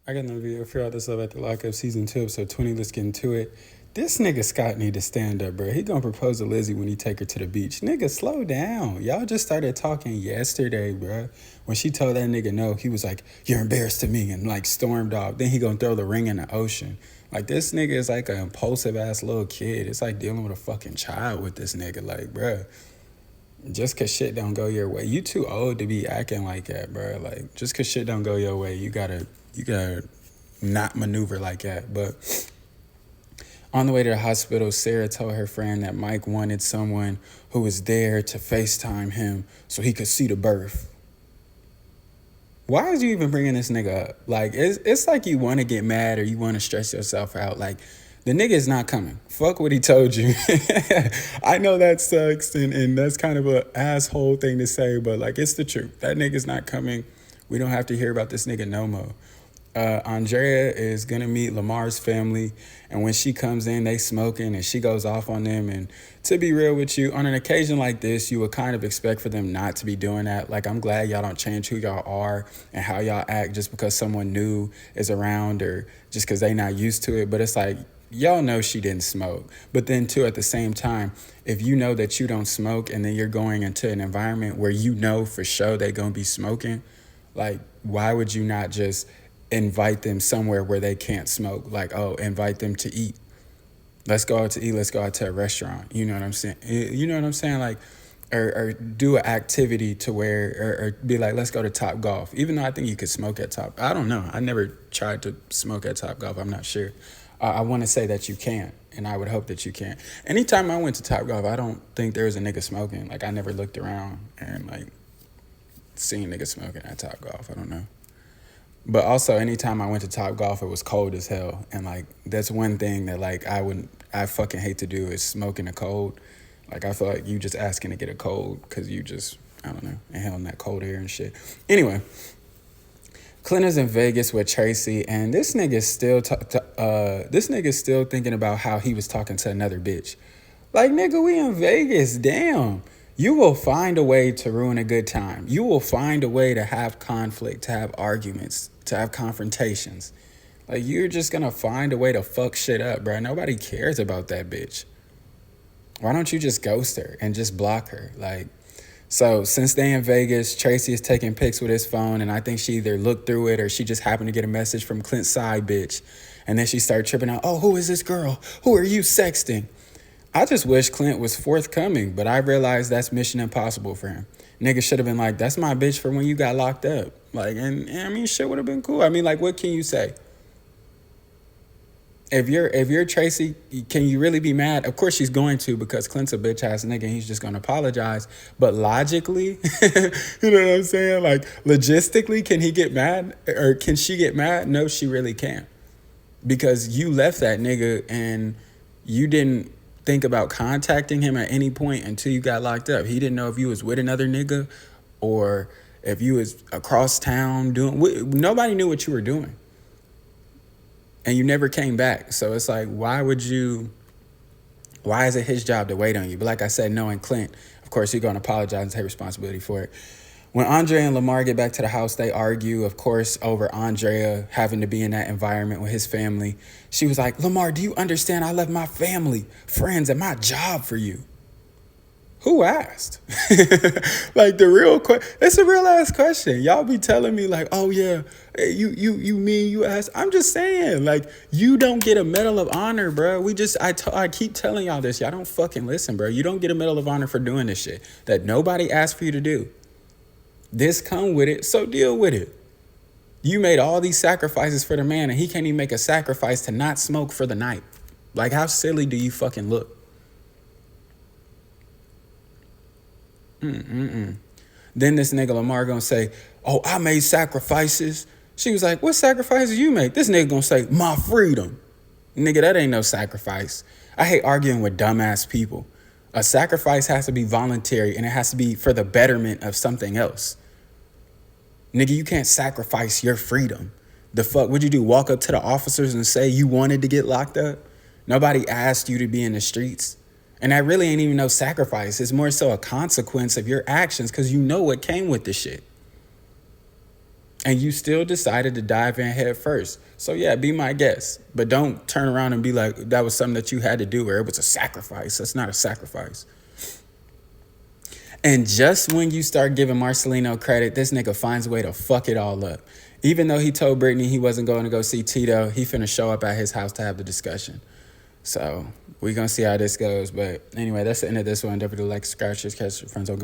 I got another video for y'all. This up at the Lockup season 2, episode 20. Let's get into it. This nigga Scott need to stand up, bro. He gonna propose to Lizzie when he take her to the beach. Nigga, slow down. Y'all just started talking yesterday, bro. When she told that nigga no, he was like, "You're embarrassed to me," and like stormed off. Then he gonna throw the ring in the ocean. Like, this nigga is like an impulsive ass little kid. It's like dealing with a fucking child with this nigga. Like, bro, just cause shit don't go your way, you too old to be acting like that, bro. Like, just cause shit don't go your way, you gotta not maneuver like that. But on the way to the hospital, Sarah told her friend that Mike wanted someone who was there to FaceTime him so he could see the birth. Why is you even bringing this nigga up? Like, it's like you want to get mad or you want to stress yourself out. Like, the nigga is not coming. Fuck what he told you. I know that sucks and that's kind of an asshole thing to say, but like, it's the truth. That nigga's not coming. We don't have to hear about this nigga no more. Andrea is gonna meet Lamar's family, and when she comes in, they smoking, and she goes off on them. And to be real with you, on an occasion like this, you would kind of expect for them not to be doing that. Like, I'm glad y'all don't change who y'all are and how y'all act just because someone new is around or just because they not used to it. But it's like, y'all know she didn't smoke. But then too, at the same time, if you know that you don't smoke and then you're going into an environment where you know for sure they gonna be smoking, like, why would you not just invite them somewhere where they can't smoke? Like, oh, invite them to eat. Let's go out to eat. Let's go out to a restaurant. You know what I'm saying? You know what I'm saying? Like, or do an activity to where, or be like, let's go to Top Golf. Even though I think you could smoke at Top. I don't know. I never tried to smoke at Top Golf. I'm not sure. I want to say that you can, and I would hope that you can. Anytime I went to Top Golf, I don't think there was a nigga smoking. Like, I never looked around and like seen niggas smoking at Top Golf. I don't know. But also, anytime I went to Top Golf, it was cold as hell. And, like, that's one thing that, like, I fucking hate to do is smoke in the cold. Like, I feel like you just asking to get a cold because you just, I don't know, inhaling that cold air and shit. Anyway, Clint is in Vegas with Tracy, and this nigga's still thinking about how he was talking to another bitch. Like, nigga, we in Vegas, damn. You will find a way to ruin a good time. You will find a way to have conflict, to have arguments, to have confrontations. Like, you're just gonna find a way to fuck shit up, bro. Nobody cares about that bitch. Why don't you just ghost her and just block her? Like, so since they in Vegas, Tracy is taking pics with his phone, and I think she either looked through it or she just happened to get a message from Clint's side bitch. And then she started tripping out, oh, who is this girl? Who are you sexting? I just wish Clint was forthcoming, but I realized that's mission impossible for him. Nigga should have been like, that's my bitch from when you got locked up. Like, and I mean, shit would have been cool. I mean, like, what can you say? If you're Tracy, can you really be mad? Of course she's going to, because Clint's a bitch ass nigga and he's just gonna apologize. But logically, you know what I'm saying? Like, logistically, can he get mad? Or can she get mad? No, she really can't. Because you left that nigga and you didn't think about contacting him at any point until you got locked up. He didn't know if you was with another nigga or if you was across town doing. Nobody knew what you were doing, and you never came back. So it's like, why is it his job to wait on you? But like I said, knowing Clint, of course, he's gonna apologize and take responsibility for it. When Andrea and Lamar get back to the house, they argue, of course, over Andrea having to be in that environment with his family. She was like, Lamar, do you understand I left my family, friends, and my job for you? Who asked? Like, it's a real ass question. Y'all be telling me like, oh yeah, you asked. I'm just saying, like, you don't get a Medal of Honor, bro. I keep telling y'all this. Y'all don't fucking listen, bro. You don't get a Medal of Honor for doing this shit that nobody asked for you to do. This come with it, so deal with it. You made all these sacrifices for the man, and he can't even make a sacrifice to not smoke for the night. Like, how silly do you fucking look? Then this nigga Lamar gonna say, oh, I made sacrifices. She was like, what sacrifices you make? This nigga gonna say, my freedom. Nigga, that ain't no sacrifice. I hate arguing with dumbass people. A sacrifice has to be voluntary, and it has to be for the betterment of something else. Nigga, you can't sacrifice your freedom. The fuck would you do? Walk up to the officers and say you wanted to get locked up? Nobody asked you to be in the streets. And that really ain't even no sacrifice. It's more so a consequence of your actions because you know what came with the shit. And you still decided to dive in head first. So yeah, be my guest. But don't turn around and be like, that was something that you had to do or it was a sacrifice. That's not a sacrifice. And just when you start giving Marcelino credit, this nigga finds a way to fuck it all up. Even though he told Brittany he wasn't going to go see Tito, he finna show up at his house to have the discussion. So we're going to see how this goes. But anyway, that's the end of this one. Don't forget to like, subscribe, share, catch your friends on.